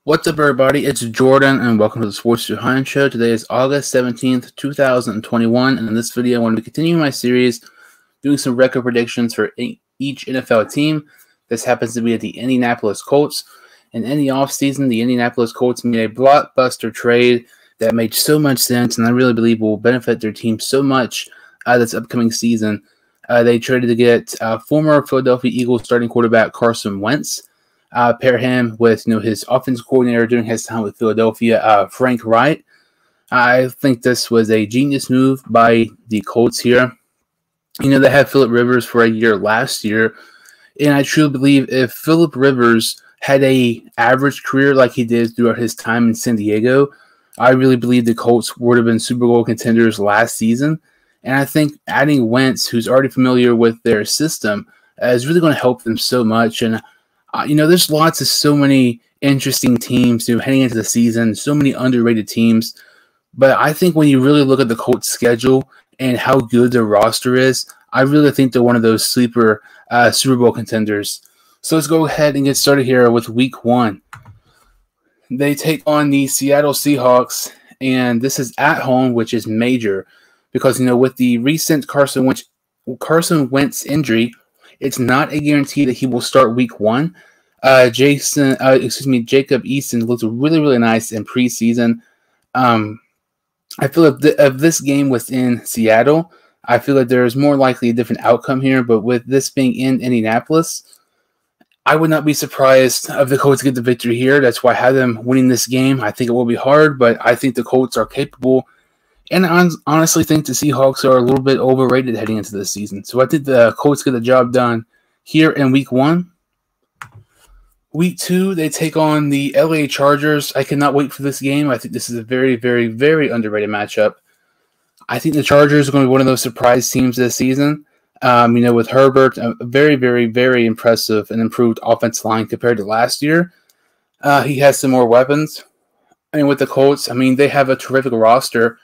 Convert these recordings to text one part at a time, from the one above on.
What's up, everybody? It's Jordan, and welcome to the Sports Behind Show. Today is August 17th, 2021, and in this video, I want to continue my series doing some record predictions for each NFL team. This happens to be at the Indianapolis Colts, and in the offseason, the Indianapolis Colts made a blockbuster trade that made so much sense, and I really believe will benefit their team so much this upcoming season. They traded to get former Philadelphia Eagles starting quarterback Carson Wentz. Pair him with his offense coordinator during his time with Philadelphia, Frank Wright. I think this was a genius move by the Colts here. They had Phillip Rivers for a year last year, and I truly believe if Phillip Rivers had a average career like he did throughout his time in San Diego, I really believe the Colts would have been Super Bowl contenders last season. And I think adding Wentz, who's already familiar with their system, is really going to help them so much. And there's so many interesting teams heading into the season, so many underrated teams. But I think when you really look at the Colts' schedule and how good their roster is, I really think they're one of those sleeper Super Bowl contenders. So let's go ahead and get started here with Week 1. They take on the Seattle Seahawks, and this is at home, which is major because, with the recent Carson Wentz injury, it's not a guarantee that he will start Week 1. Jacob Eason looks really, really nice in preseason. I feel if this game was in Seattle, I feel like there's more likely a different outcome here. But with this being in Indianapolis, I would not be surprised if the Colts get the victory here. That's why I have them winning this game. I think it will be hard, but I think the Colts are capable. And I honestly think the Seahawks are a little bit overrated heading into this season. So I think the Colts get the job done here in Week 1. Week 2, they take on the LA Chargers. I cannot wait for this game. I think this is a very, very, very underrated matchup. I think the Chargers are going to be one of those surprise teams this season. With Herbert, a very, very, very impressive and improved offensive line compared to last year. He has some more weapons. And with the Colts, they have a terrific roster.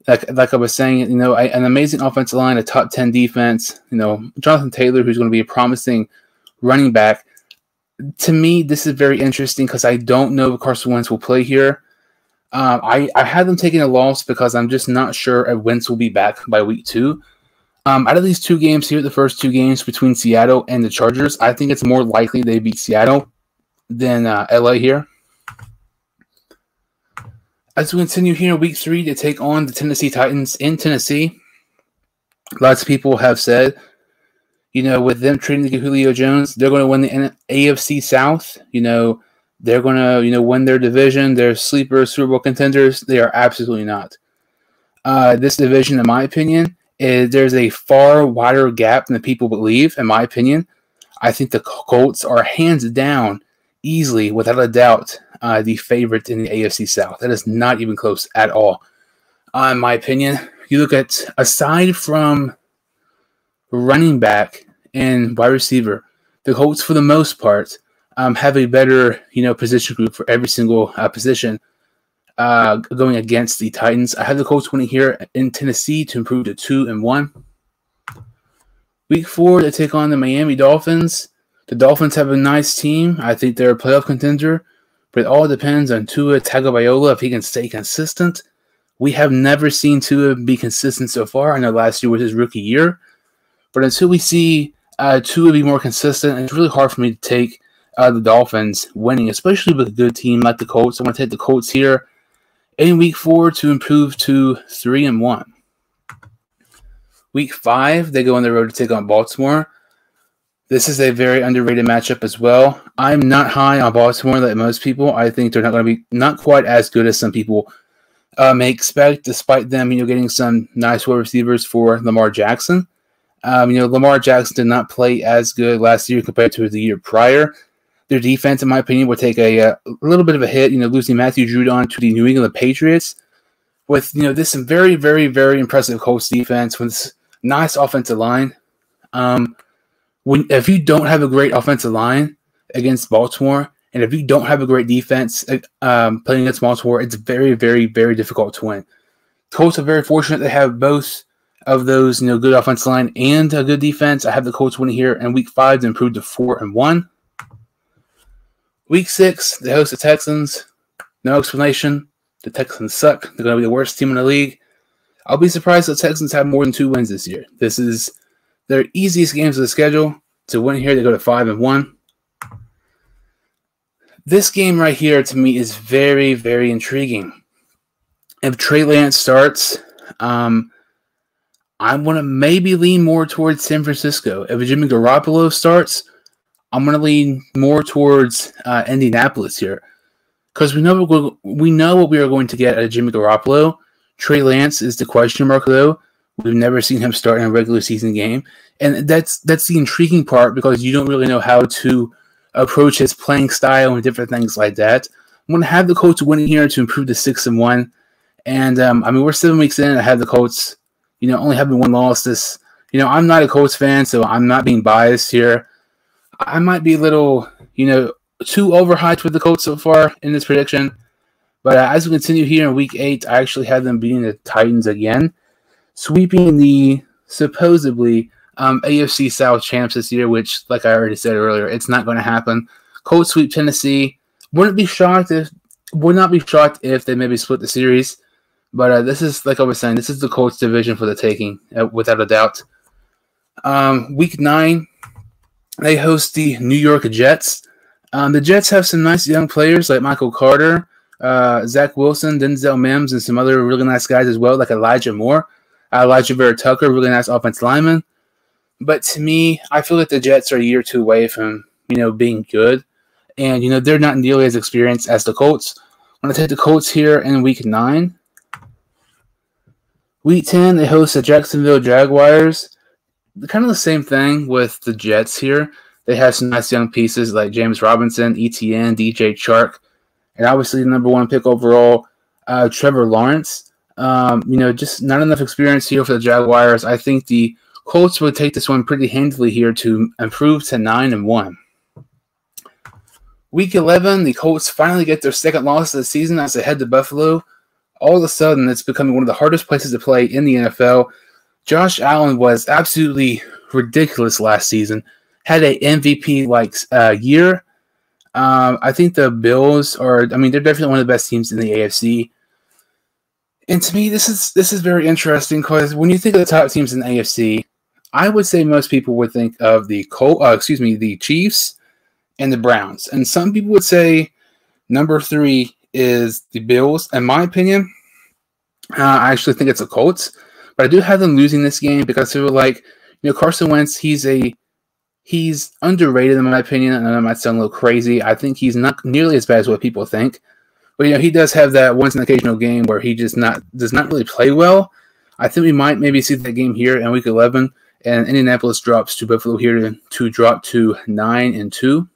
Like I was saying, an amazing offensive line, a top 10 defense. Jonathan Taylor, who's going to be a promising running back. To me, this is very interesting because I don't know if Carson Wentz will play here. I had them taking a loss because I'm just not sure if Wentz will be back by Week 2. Out of these two games here, the first two games between Seattle and the Chargers, I think it's more likely they beat Seattle than LA here. As we continue here in Week 3 to take on the Tennessee Titans in Tennessee, lots of people have said, with them trading to get Julio Jones, they're going to win the AFC South. They're going to, win their division. They're sleeper Super Bowl contenders. They are absolutely not. This division, in my opinion, there's a far wider gap than the people believe, in my opinion. I think the Colts are hands down, easily, without a doubt, the favorite in the AFC South. That is not even close at all. In my opinion, you look at, aside from running back and wide receiver, the Colts, for the most part, have a better, position group for every single position going against the Titans. I have the Colts winning here in Tennessee to improve to 2-1. Week 4, they take on the Miami Dolphins. The Dolphins have a nice team. I think they're a playoff contender, but it all depends on Tua Tagovailoa if he can stay consistent. We have never seen Tua be consistent so far. I know last year was his rookie year, but until we see Tua be more consistent, it's really hard for me to take the Dolphins winning, especially with a good team like the Colts. I'm going to take the Colts here in Week 4 to improve to 3-1. Week 5, they go on the road to take on Baltimore. This is a very underrated matchup as well. I'm not high on Baltimore like most people. I think they're not going to be not quite as good as some people may expect, despite them, getting some nice wide receivers for Lamar Jackson. Lamar Jackson did not play as good last year compared to the year prior. Their defense, in my opinion, will take a little bit of a hit, losing Matthew Judon to the New England Patriots. With, this very, very, very impressive Colts defense with this nice offensive line. If you don't have a great offensive line against Baltimore, and if you don't have a great defense playing against Baltimore, it's very, very, very difficult to win. Colts are very fortunate they have both of those, good offensive line and a good defense. I have the Colts winning here in Week 5 to improve to 4-1. Week 6, they host the Texans. No explanation. The Texans suck. They're going to be the worst team in the league. I'll be surprised if the Texans have more than 2 wins this year. This is their easiest games of the schedule. To win here, they go to 5-1. This game right here, to me, is very, very intriguing. If Trey Lance starts, I want to maybe lean more towards San Francisco. If Jimmy Garoppolo starts, I'm going to lean more towards Indianapolis here. Because we know what we are going to get out of Jimmy Garoppolo. Trey Lance is the question mark, though. We've never seen him start in a regular season game. And that's the intriguing part, because you don't really know how to approach his playing style and different things like that. I'm going to have the Colts winning here to improve to 6-1. And, we're 7 weeks in. I have the Colts, only having 1 loss. I'm not a Colts fan, so I'm not being biased here. I might be a little, too overhyped with the Colts so far in this prediction. But as we continue here in Week 8, I actually have them beating the Titans again, sweeping the supposedly AFC South champs this year, which, like I already said earlier, it's not going to happen. Colts sweep Tennessee. Would not be shocked if they maybe split the series. But this is, like I was saying, this is the Colts division for the taking, without a doubt. Week 9, they host the New York Jets. The Jets have some nice young players like Michael Carter, Zach Wilson, Denzel Mims, and some other really nice guys as well, like Elijah Moore, Elijah Vera Tucker, really nice offensive lineman. But to me, I feel like the Jets are a year or 2 away from, being good. And, they're not nearly as experienced as the Colts. I'm going to take the Colts here in Week 9. Week 10, they host the Jacksonville Jaguars. Kind of the same thing with the Jets here. They have some nice young pieces like James Robinson, ETN, DJ Chark, and obviously the number 1 pick overall, Trevor Lawrence. Just not enough experience here for the Jaguars. I think the Colts would take this one pretty handily here to improve to 9-1. Week 11, the Colts finally get their 2nd loss of the season as they head to Buffalo. All of a sudden, it's becoming one of the hardest places to play in the NFL. Josh Allen was absolutely ridiculous last season. Had a MVP-like year. I think the Bills they're definitely one of the best teams in the AFC. And to me, this is very interesting, because when you think of the top teams in the AFC, I would say most people would think of the Chiefs and the Browns. And some people would say number 3 is the Bills. In my opinion, I actually think it's the Colts. But I do have them losing this game because I feel like, Carson Wentz, he's underrated in my opinion, and I might sound a little crazy. I think he's not nearly as bad as what people think. But, he does have that once in an occasional game where he does not really play well. I think we might maybe see that game here in Week 11, and Indianapolis drops to Buffalo here to drop to 9-2.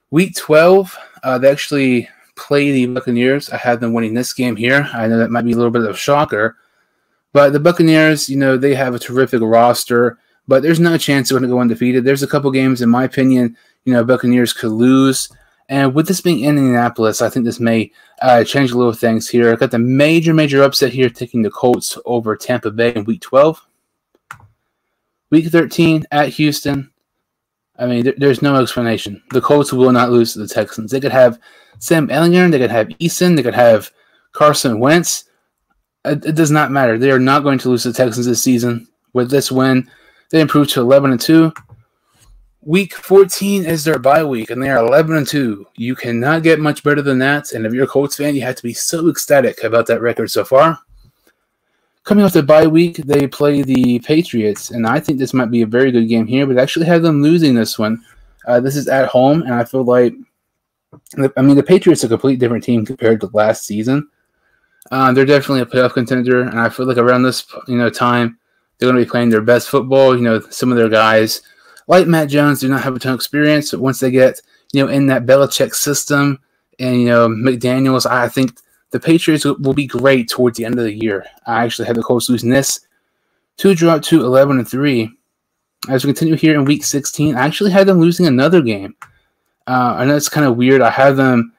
Week 12, they actually play the Buccaneers. I have them winning this game here. I know that might be a little bit of a shocker. But the Buccaneers, they have a terrific roster, but there's no chance they're going to go undefeated. There's a couple games, in my opinion, Buccaneers could lose. And with this being in Indianapolis, I think this may change a little things here. I've got the major upset here, taking the Colts over Tampa Bay in Week 12. Week 13 at Houston. There's no explanation. The Colts will not lose to the Texans. They could have Sam Ehlinger, they could have Eason, they could have Carson Wentz. It does not matter. They are not going to lose to the Texans this season. With this win, they improve to 11-2. Week 14 is their bye week, and they are 11-2. You cannot get much better than that. And if you're a Colts fan, you have to be so ecstatic about that record so far. Coming off the bye week, they play the Patriots, and I think this might be a very good game here, but I actually have them losing this one. This is at home, and I feel like, the Patriots are a completely different team compared to last season. They're definitely a playoff contender, and I feel like around this time, they're going to be playing their best football. Some of their guys, like Matt Jones, do not have a ton of experience, but once they get in that Belichick system and McDaniels, I think the Patriots will be great towards the end of the year. I actually have the Colts losing this to drop to 11-3. As we continue here in Week 16, I actually had them losing another game. I know it's kind of weird. I have them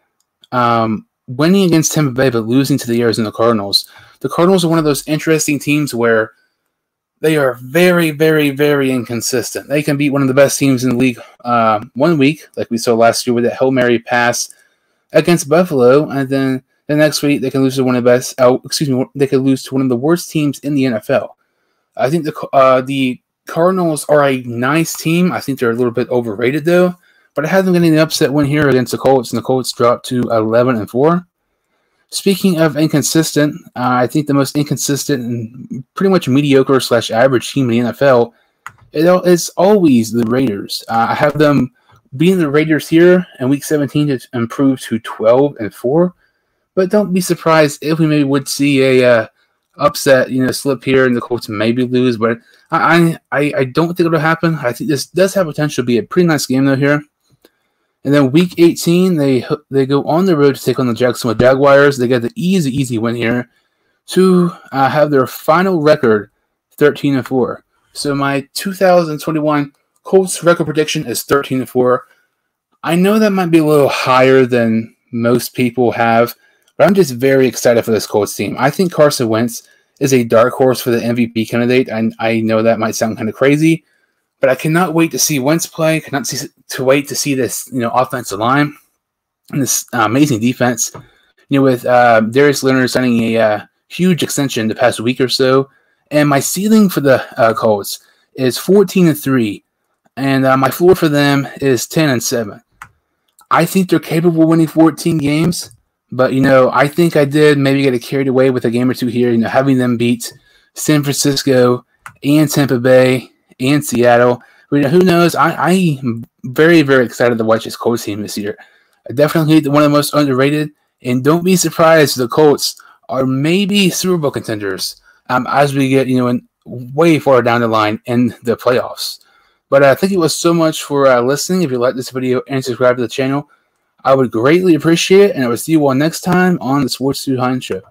winning against Tampa Bay, but losing to the Arizona Cardinals. The Cardinals are one of those interesting teams where they are very, very, very inconsistent. They can beat one of the best teams in the league 1 week, like we saw last year with that Hail Mary pass against Buffalo, and then the next week they can lose to one of the best. They could lose to one of the worst teams in the NFL. I think the Cardinals are a nice team. I think they're a little bit overrated though. But I have them getting the upset win here against the Colts, and the Colts dropped to 11-4. Speaking of inconsistent, I think the most inconsistent and pretty much mediocre / average team in the NFL is always the Raiders. I have them beating the Raiders here in Week 17 to improve to 12-4. But don't be surprised if we maybe would see a upset, slip here, and the Colts maybe lose. But I don't think it'll happen. I think this does have potential to be a pretty nice game though here. And then Week 18, they go on the road to take on the Jacksonville Jaguars. They get the easy win here to have their final record 13-4. So my 2021 Colts record prediction is 13-4. I know that might be a little higher than most people have, but I'm just very excited for this Colts team. I think Carson Wentz is a dark horse for the MVP candidate. I know that might sound kind of crazy, but I cannot wait to see Wentz play. Wait to see this, offensive line and this amazing defense. With Darius Leonard signing a huge extension the past week or so, and my ceiling for the Colts is 14-3, and my floor for them is 10-7. I think they're capable of winning 14 games, but I think I did maybe get carried away with a game or two here. Having them beat San Francisco and Tampa Bay and Seattle. But who knows? I'm very, very excited to watch this Colts team this year. I definitely think they're one of the most underrated. And don't be surprised if the Colts are maybe Super Bowl contenders as we get, way far down the line in the playoffs. But thank you so much for listening. If you like this video and subscribe to the channel, I would greatly appreciate it. And I will see you all next time on the Sports 2 Show.